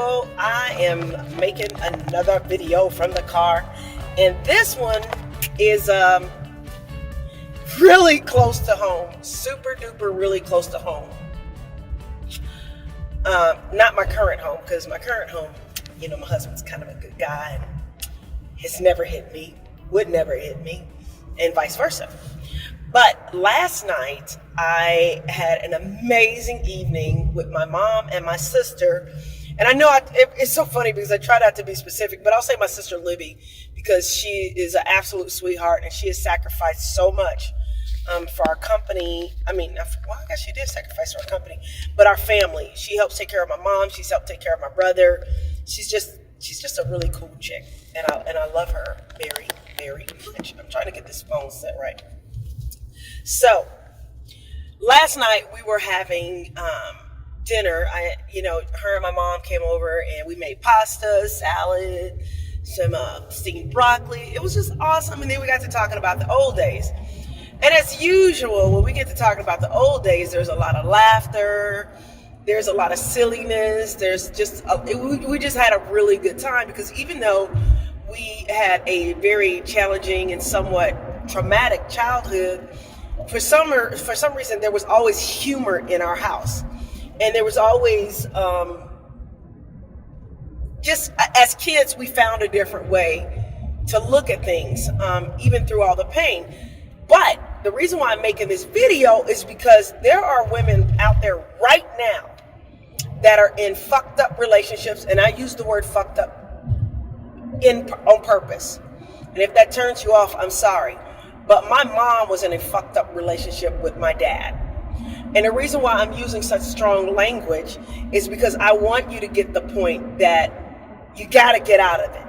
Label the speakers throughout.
Speaker 1: people. I am making another video from the car, and this one is really close to home, super duper really close to home. Not my current home, because my current home, my husband's kind of a good guy and has never hit me, would never hit me, and vice versa. But last night, I had an amazing evening with my mom and my sister. And I know it's so funny because I try not to be specific, but I'll say my sister Libby, because she is an absolute sweetheart and she has sacrificed so much for our company. I guess she did sacrifice for our company, but our family. She helps take care of my mom. She's helped take care of my brother. She's just a really cool chick, and I love her very, very much. I'm trying to get this phone set right. So last night we were having dinner. Her and my mom came over and we made pasta, salad, some steamed broccoli. It was just awesome. And then we got to talking about the old days. And as usual, when we get to talking about the old days, there's a lot of laughter. There's a lot of silliness. We just had a really good time, because even though we had a very challenging and somewhat traumatic childhood, for some reason there was always humor in our house, and there was always just as kids we found a different way to look at things, even through all the pain. But the reason why I'm making this video is because there are women out there right now that are in fucked up relationships, and I use the word fucked up on purpose. And if that turns you off, I'm sorry. But my mom was in a fucked up relationship with my dad. And the reason why I'm using such strong language is because I want you to get the point that you got to get out of it.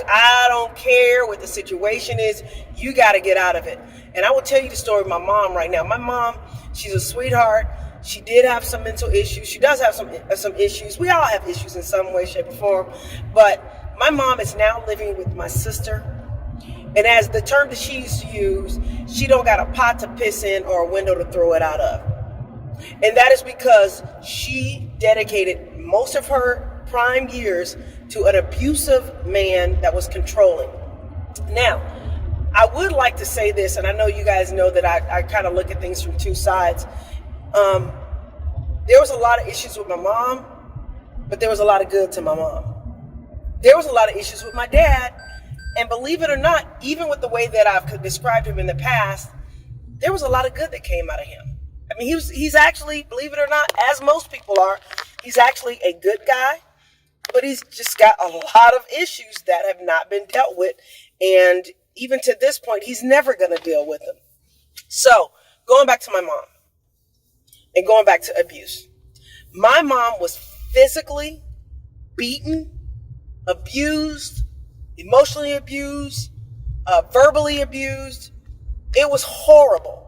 Speaker 1: I don't care what the situation is, you got to get out of it. And I will tell you the story of my mom right now. My mom, she's a sweetheart. She did have some mental issues. She does have some issues. We all have issues in some way, shape, or form. But my mom is now living with my sister. And as the term that she used to use, she don't got a pot to piss in or a window to throw it out of. And that is because she dedicated most of her prime years to an abusive man that was controlling. Now, I would like to say this, and I know you guys know that I kind of look at things from two sides. There was a lot of issues with my mom, but there was a lot of good to my mom. There was a lot of issues with my dad. And believe it or not, even with the way that I've described him in the past, there was a lot of good that came out of him. I mean, he's actually, believe it or not, as most people are, he's actually a good guy, but he's just got a lot of issues that have not been dealt with. And even to this point, he's never going to deal with them. So going back to my mom and going back to abuse. My mom was physically beaten, abused, emotionally abused, verbally abused. It was horrible.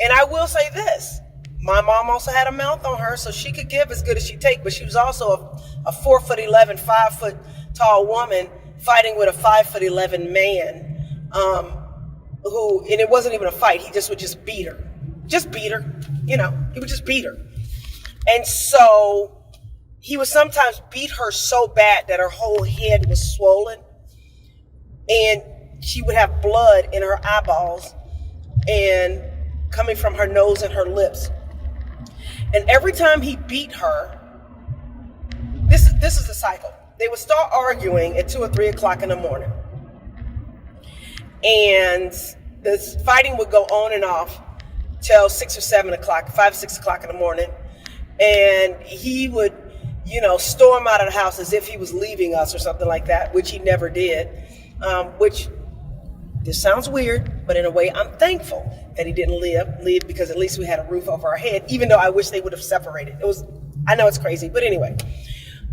Speaker 1: And I will say this, my mom also had a mouth on her, so she could give as good as she take, but she was also a 4'11", 5 foot tall woman fighting with a 5'11" man, and it wasn't even a fight. He would just beat her. He would just beat her. And so he would sometimes beat her so bad that her whole head was swollen, and she would have blood in her eyeballs and coming from her nose and her lips. And every time he beat her, this is the cycle. They would start arguing at 2 or 3 o'clock in the morning. And this fighting would go on and off till 6 or 7 o'clock, 5, 6 o'clock in the morning. And he would, storm out of the house as if he was leaving us or something like that, which he never did. This sounds weird, but in a way I'm thankful that he didn't leave, because at least we had a roof over our head, even though I wish they would have separated. I know it's crazy, but anyway,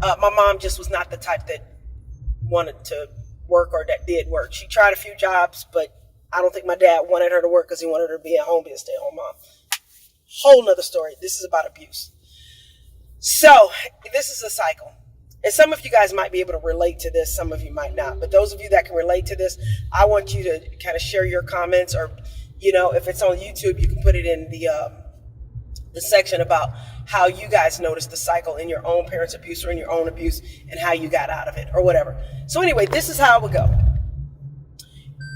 Speaker 1: my mom just was not the type that wanted to work or that did work. She tried a few jobs, but I don't think my dad wanted her to work because he wanted her to be at home, be a stay-at-home mom. Whole nother story. This is about abuse. So this is a cycle. And some of you guys might be able to relate to this. Some of you might not. But those of you that can relate to this, I want you to kind of share your comments, or, if it's on YouTube, you can put it in the section about, how you guys noticed the cycle in your own parents' abuse or in your own abuse and how you got out of it or whatever. So anyway, this is how it would go.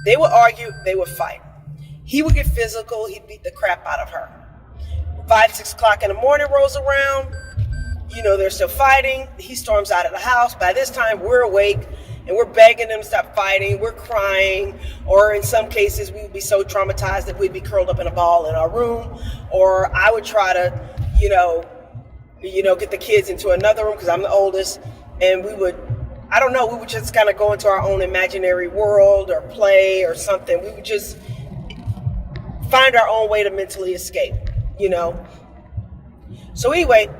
Speaker 1: They would argue, they would fight. He would get physical, he'd beat the crap out of her. 5, 6 o'clock in the morning rolls around, they're still fighting. He storms out of the house. By this time, we're awake and we're begging them to stop fighting. We're crying, or in some cases, we would be so traumatized that we'd be curled up in a ball in our room, or I would try to, get the kids into another room because I'm the oldest, and we would just kind of go into our own imaginary world or play or something. We would just find our own way to mentally escape, So anyway,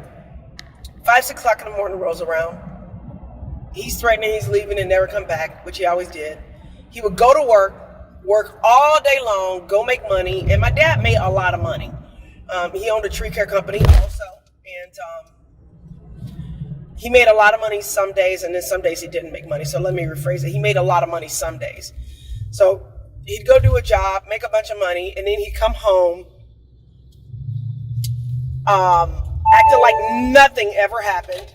Speaker 1: 5, 6 o'clock in the morning rolls around. He's threatening he's leaving and never come back, which he always did. He would go to work all day long, go make money. And my dad made a lot of money. He owned a tree care company also. And he made a lot of money some days, and then some days he didn't make money. So let me rephrase it. He made a lot of money some days. So he'd go do a job, make a bunch of money, and then he'd come home acting like nothing ever happened.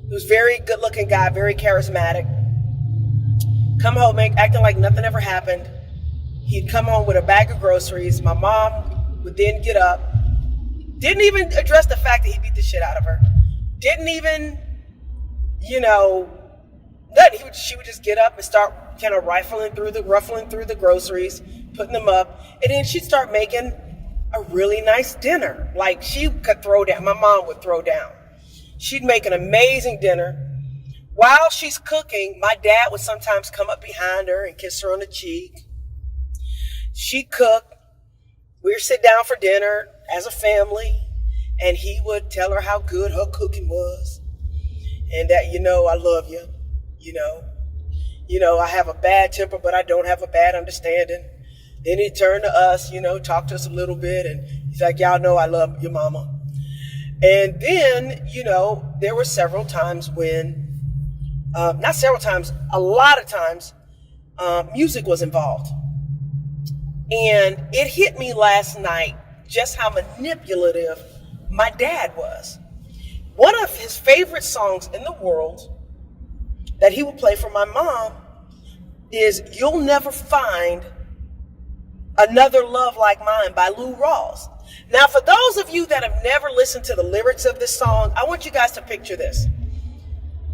Speaker 1: He was a very good-looking guy, very charismatic. Come home acting like nothing ever happened. He'd come home with a bag of groceries. My mom would then get up. Didn't even address the fact that he beat the shit out of her. Didn't even, nothing. She would just get up and start kind of ruffling through the groceries, putting them up. And then she'd start making a really nice dinner. Like, she could throw down. My mom would throw down. She'd make an amazing dinner. While she's cooking, my dad would sometimes come up behind her and kiss her on the cheek. She'd cook. We'd sit down for dinner as a family, and he would tell her how good her cooking was, and that, I love you. I have a bad temper, but I don't have a bad understanding. Then he'd turn to us, talk to us a little bit, and he's like, y'all know I love your mama. And then, there were several times when, not several times, a lot of times, music was involved. And it hit me last night just how manipulative my dad was. One of his favorite songs in the world that he would play for my mom is You'll Never Find Another Love Like Mine by Lou Rawls. Now, for those of you that have never listened to the lyrics of this song, I want you guys to picture this.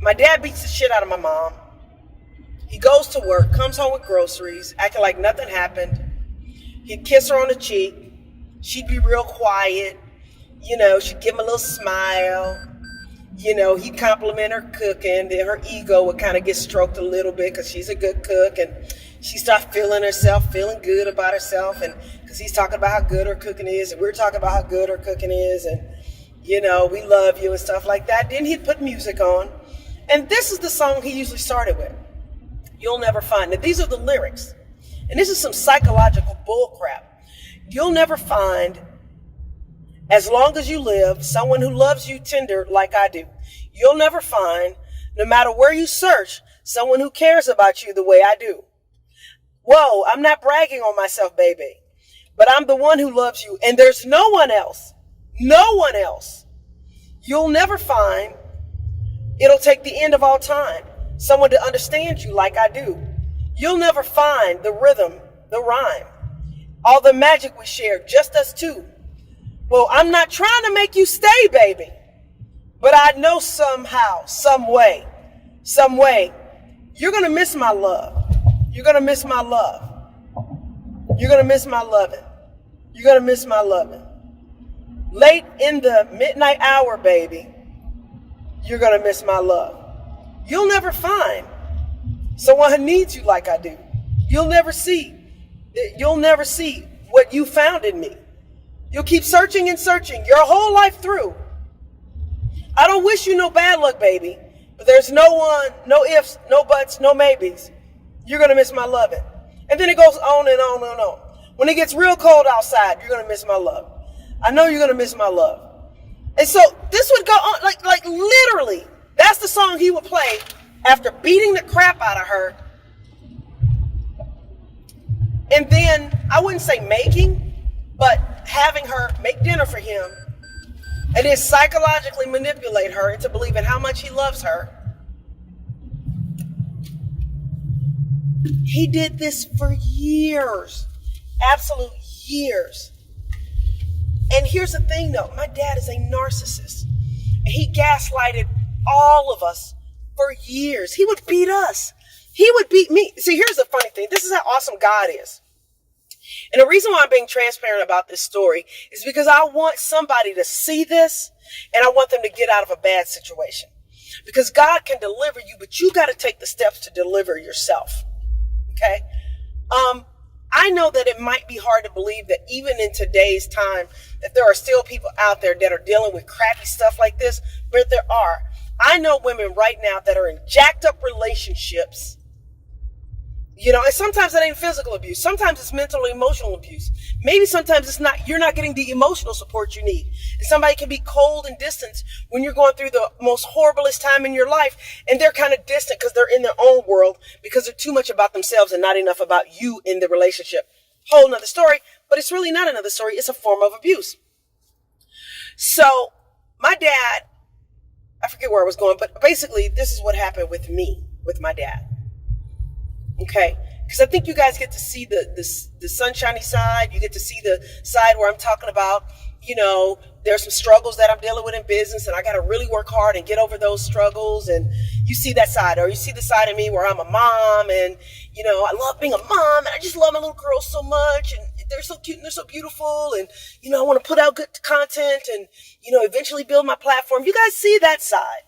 Speaker 1: My dad beats the shit out of my mom. He goes to work, comes home with groceries, acting like nothing happened. He'd kiss her on the cheek. She'd be real quiet. She'd give him a little smile. He'd compliment her cooking. Then her ego would kind of get stroked a little bit because she's a good cook. And she started feeling good about herself. And because he's talking about how good her cooking is. And we're talking about how good her cooking is. And, we love you and stuff like that. Then he'd put music on. And this is the song he usually started with. You'll Never Find. Now, these are the lyrics. And this is some psychological bull crap. You'll never find, as long as you live, someone who loves you tender like I do. You'll never find, no matter where you search, someone who cares about you the way I do. Whoa, I'm not bragging on myself, baby, but I'm the one who loves you, and there's no one else. No one else. You'll never find, it'll take the end of all time, someone to understand you like I do. You'll never find the rhythm, the rhyme, all the magic we share, just us two. Well, I'm not trying to make you stay, baby, but I know somehow, some way, you're going to miss my love. You're going to miss my love. You're going to miss my loving. You're going to miss my loving. Late in the midnight hour, baby, you're going to miss my love. You'll never find someone who needs you like I do. You'll never see what you found in me. You'll keep searching and searching your whole life through. I don't wish you no bad luck, baby, but there's no one, no ifs, no buts, no maybes. You're going to miss my loving. And then it goes on and on and on. When it gets real cold outside, you're going to miss my love. I know you're going to miss my love. And so this would go on, like literally, that's the song he would play after beating the crap out of her. And then, I wouldn't say making, but having her make dinner for him and then psychologically manipulate her into believing how much he loves her. He did this for years, absolute years. And here's the thing though, my dad is a narcissist. And he gaslighted all of us for years. He would beat us. He would beat me. See, here's the funny thing. This is how awesome God is. And the reason why I'm being transparent about this story is because I want somebody to see this and I want them to get out of a bad situation. Because God can deliver you, but you got to take the steps to deliver yourself. Okay? I know that it might be hard to believe that even in today's time that there are still people out there that are dealing with crappy stuff like this, but there are. I know women right now that are in jacked up relationships. You know, and sometimes it ain't physical abuse. Sometimes it's mental and emotional abuse. Maybe sometimes it's not, you're not getting the emotional support you need. And somebody can be cold and distant when you're going through the most horriblest time in your life. And they're kind of distant because they're in their own world because they're too much about themselves and not enough about you in the relationship. Whole nother story, but it's really not another story. It's a form of abuse. So my dad, I forget where I was going, but basically this is what happened with me, with my dad. Okay, because I think you guys get to see the sunshiny side. You get to see the side where I'm talking about, you know, there's some struggles that I'm dealing with in business and I got to really work hard and get over those struggles. And you see that side, or you see the side of me where I'm a mom and, you know, I love being a mom and I just love my little girls so much and they're so cute and they're so beautiful. And, you know, I want to put out good content and, you know, eventually build my platform. You guys see that side.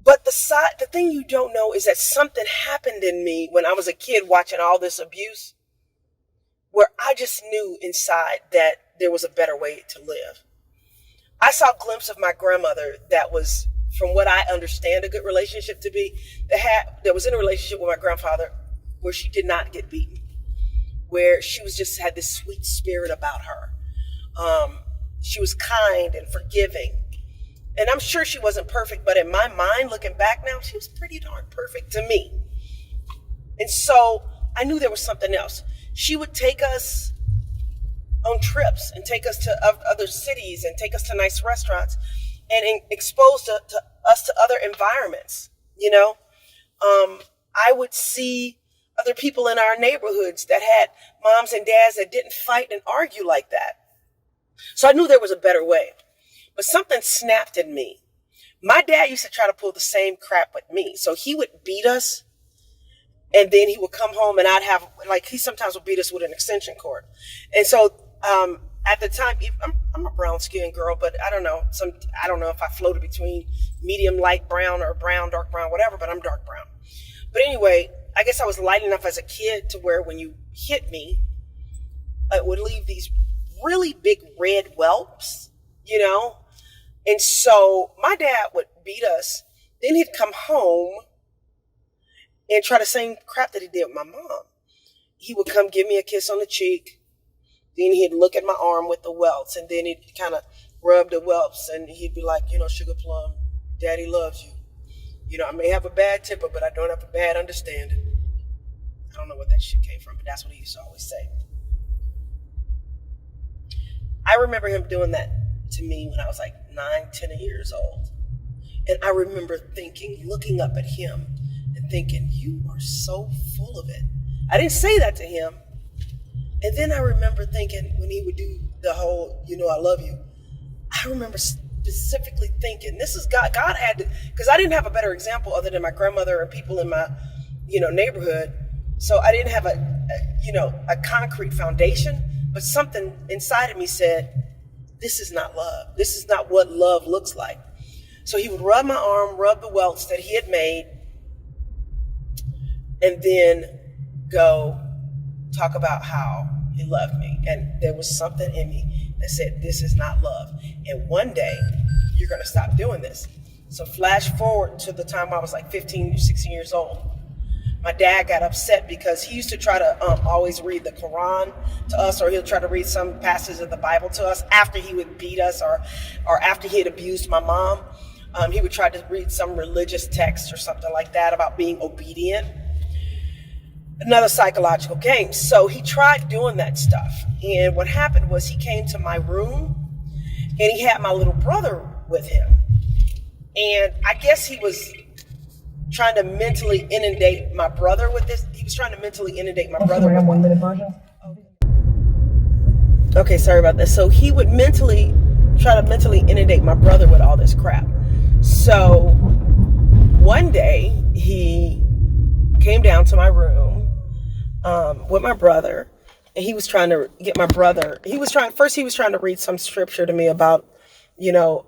Speaker 1: But the thing you don't know is that something happened in me when I was a kid watching all this abuse, where I just knew inside that there was a better way to live. I saw a glimpse of my grandmother that was, from what I understand, a good relationship to be, that was in a relationship with my grandfather where she did not get beaten, where she was just had this sweet spirit about her. She was kind and forgiving. And I'm sure she wasn't perfect, but in my mind, looking back now, she was pretty darn perfect to me. And so I knew there was something else. She would take us on trips and take us to other cities and take us to nice restaurants and expose us to other environments. You know, I would see other people in our neighborhoods that had moms and dads that didn't fight and argue like that. So I knew there was a better way. But something snapped in me. My dad used to try to pull the same crap with me. So he would beat us and then he would come home and I'd have, like, he sometimes would beat us with an extension cord. And so at the time, I'm a brown skinned girl, but I don't know if I floated between medium light brown or brown, dark brown, whatever, but I'm dark brown. But anyway, I guess I was light enough as a kid to where when you hit me, it would leave these really big red whelps, you know? And so my dad would beat us. Then he'd come home and try the same crap that he did with my mom. He would come give me a kiss on the cheek. Then he'd look at my arm with the welts. And then he'd kind of rub the welts. And he'd be like, you know, Sugar Plum, Daddy loves you. You know, I may have a bad temper, but I don't have a bad understanding. I don't know what that shit came from, but that's what he used to always say. I remember him doing that to me when I was like 9, 10 years old. And I remember thinking, looking up at him and thinking, you are so full of it. I didn't say that to him. And then I remember thinking when he would do the whole, you know, I love you. I remember specifically thinking, this is God. God had to, because I didn't have a better example other than my grandmother and people in my, you know, neighborhood. So I didn't have a concrete foundation, but something inside of me said, this is not love. This is not what love looks like. So he would rub my arm, rub the welts that he had made, and then go talk about how he loved me. And there was something in me that said, this is not love. And one day, you're going to stop doing this. So flash forward to the time I was like 15, 16 years old. My dad got upset because he used to try to always read the Quran to us, or he'll try to read some passages of the Bible to us after he would beat us or after he had abused my mom. He would try to read some religious text or something like that about being obedient. another psychological game. So he tried doing that stuff. And what happened was he came to my room and he had my little brother with him. And I guess he was trying to mentally inundate my brother with this. He was trying to mentally inundate my brother with
Speaker 2: 1 minute version.
Speaker 1: Okay, sorry about this. So he would try to mentally inundate my brother with all this crap. So one day he came down to my room with my brother, and he was trying to get my brother. He was trying to read some scripture to me about,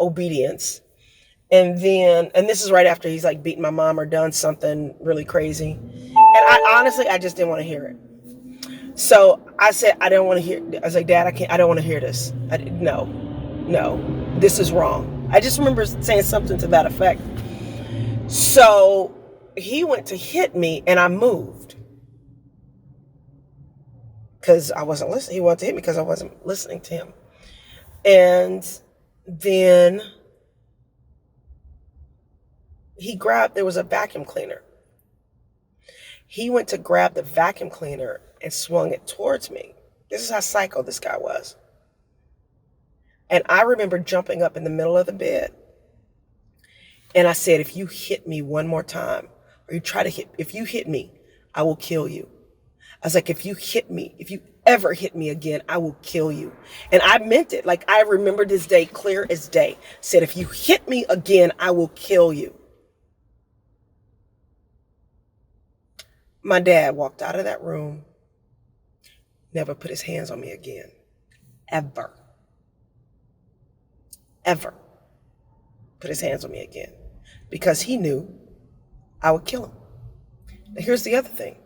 Speaker 1: obedience. And this is right after he's like beaten my mom or done something really crazy. And I just didn't want to hear it. So I said, I don't want to hear. I was like, Dad, I don't want to hear this. No, this is wrong. I just remember saying something to that effect. So he went to hit me and I moved. Because I wasn't listening. He wanted to hit me because I wasn't listening to him. And then there was a vacuum cleaner. He went to grab the vacuum cleaner and swung it towards me. This is how psycho this guy was. And I remember jumping up in the middle of the bed. And I said, if you hit me one more time, or if you hit me, I will kill you. I was like, if you ever hit me again, I will kill you. And I meant it. Like, I remember this day clear as day. Said, if you hit me again, I will kill you. My dad walked out of that room, never put his hands on me again. Ever put his hands on me again. Because he knew I would kill him. Now, here's the other thing.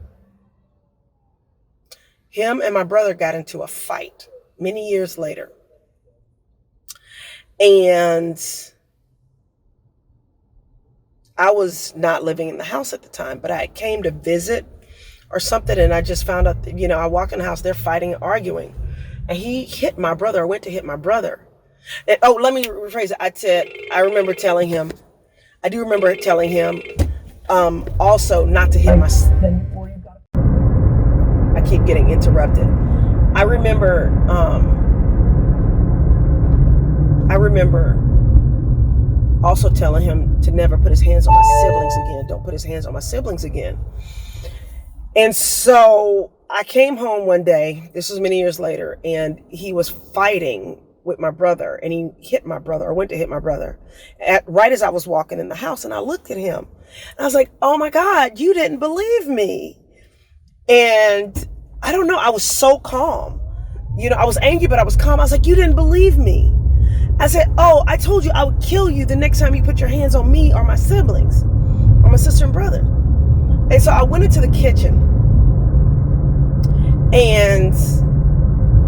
Speaker 1: Him and my brother got into a fight many years later. And I was not living in the house at the time, but I came to visit or something, and I just found out that, I walk in the house, they're fighting and arguing. And he hit my brother, or went to hit my brother. And, let me rephrase it. I do remember telling him, also not to hit my... I keep getting interrupted. I remember also telling him to never put his hands on my siblings again. Don't put his hands on my siblings again. And so I came home one day, this was many years later, and he was fighting with my brother, and he hit my brother, or went to hit my brother, right as I was walking in the house. And I looked at him, and I was like, oh my God, you didn't believe me. And I don't know, I was so calm. I was angry, but I was calm. I was like, you didn't believe me. I said, oh, I told you I would kill you the next time you put your hands on me or my siblings, or my sister and brother. And so I went into the kitchen and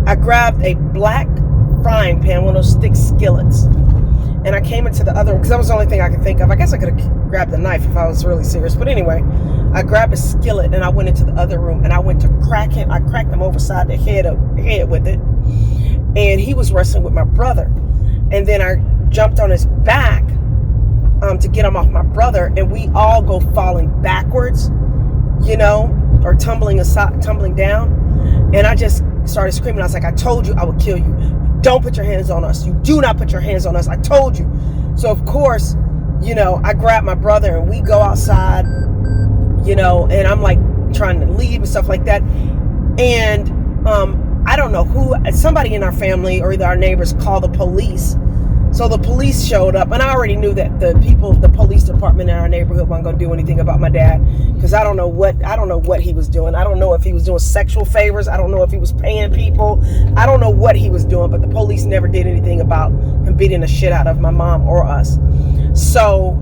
Speaker 1: I grabbed a black frying pan, one of those thick skillets. And I came into the other room, because that was the only thing I could think of. I guess I could have grabbed a knife if I was really serious. But anyway, I grabbed a skillet and I went into the other room and I went to crack him. I cracked him over side the head with it. And he was wrestling with my brother. And then I jumped on his back to get him off my brother. And we all go falling backwards, or tumbling down. And I just started screaming. I was like, I told you I would kill you. Don't put your hands on us. You do not put your hands on us. I told you. So of course, I grabbed my brother and we go outside, and I'm like trying to leave and stuff like that. And I don't know who, somebody in our family or either our neighbors called the police. So the police showed up, and I already knew that the police department in our neighborhood wasn't going to do anything about my dad, because I don't know what he was doing. I don't know if he was doing sexual favors. I don't know if he was paying people. I don't know what he was doing, but the police never did anything about him beating the shit out of my mom or us. So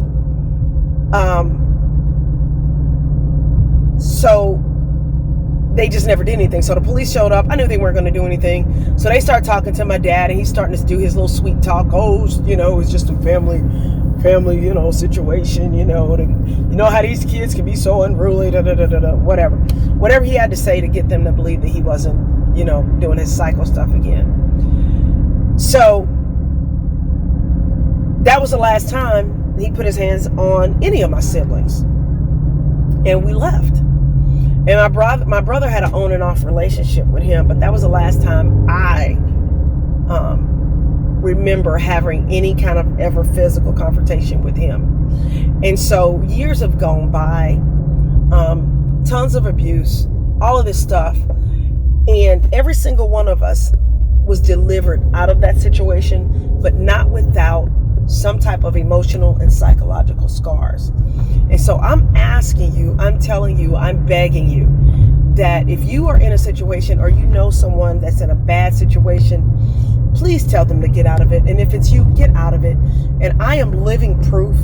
Speaker 1: they just never did anything. So the police showed up. I knew they weren't going to do anything. So they started talking to my dad, and he's starting to do his little sweet talk. Oh, it's just a family, situation, how these kids can be so unruly, whatever he had to say to get them to believe that he wasn't, doing his psycho stuff again. So that was the last time he put his hands on any of my siblings. And we left. And my brother had an on and off relationship with him, but that was the last time I remember having any kind of ever physical confrontation with him. And so years have gone by, tons of abuse, all of this stuff, and every single one of us was delivered out of that situation, but not without some type of emotional and psychological scars. And so I'm asking you, I'm telling you, I'm begging you that if you are in a situation or you know someone that's in a bad situation, please tell them to get out of it. And if it's you, get out of it. And I am living proof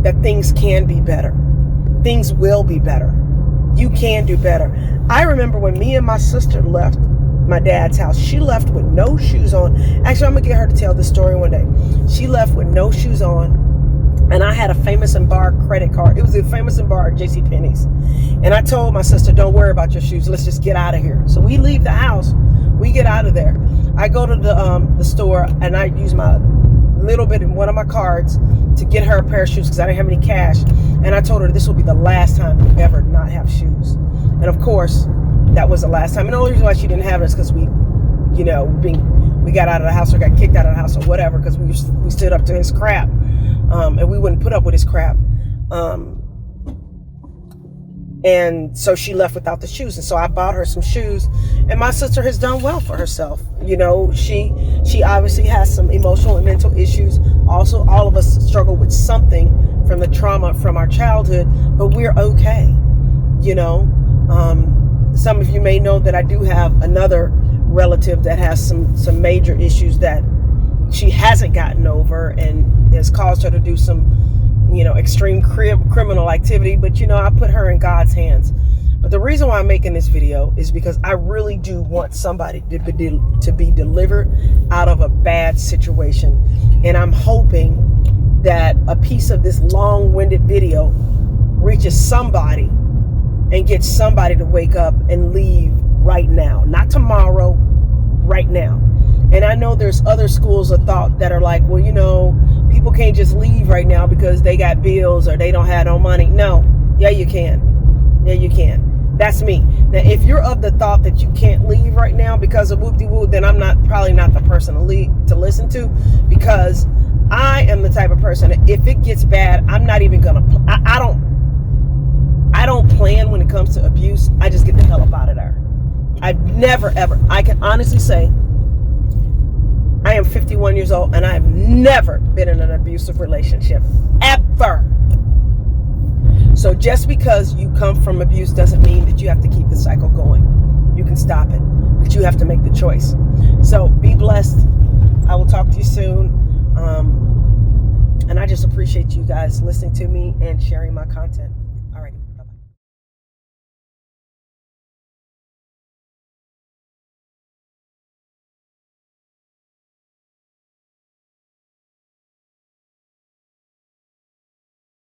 Speaker 1: that things can be better. Things will be better. You can do better. I remember when me and my sister left my dad's house. She left with no shoes on. Actually, I'm gonna get her to tell this story one day. She left with no shoes on, and I had a Famous and Bar credit card. It was a Famous and Bar at JCPenney's. And I told my sister, don't worry about your shoes. Let's just get out of here. So we leave the house. We get out of there. I go to the store, and I use my little bit in one of my cards to get her a pair of shoes because I didn't have any cash. And I told her this will be the last time you ever not have shoes. And of course, that was the last time. And the only reason why she didn't have it is because we got out of the house or got kicked out of the house or whatever, because we stood up to his crap, and we wouldn't put up with his crap. And so she left without the shoes. And so I bought her some shoes, and my sister has done well for herself. You know, she obviously has some emotional and mental issues. Also, all of us struggle with something from the trauma from our childhood, but we're okay. You know, some of you may know that I do have another relative that has some major issues that she hasn't gotten over, and has caused her to do some, extreme criminal activity. But, I put her in God's hands. But the reason why I'm making this video is because I really do want somebody to be delivered out of a bad situation. And I'm hoping that a piece of this long-winded video reaches somebody and gets somebody to wake up and leave right now. Not tomorrow, right now. And I know there's other schools of thought that are like, well, people can't just leave right now because they got bills or they don't have no money. No. Yeah, you can. Yeah, you can. That's me. Now, if you're of the thought that you can't leave right now because of whoop-de-woo, then I'm probably not the person to listen to, because I am the type of person that if it gets bad, I'm not even gonna. I don't plan when it comes to abuse. I just get the hell up out of there. I've never ever. I can honestly say, I am 51 years old, and I have never been in an abusive relationship, ever. So just because you come from abuse doesn't mean that you have to keep the cycle going. You can stop it, but you have to make the choice. So be blessed. I will talk to you soon. And I just appreciate you guys listening to me and sharing my content.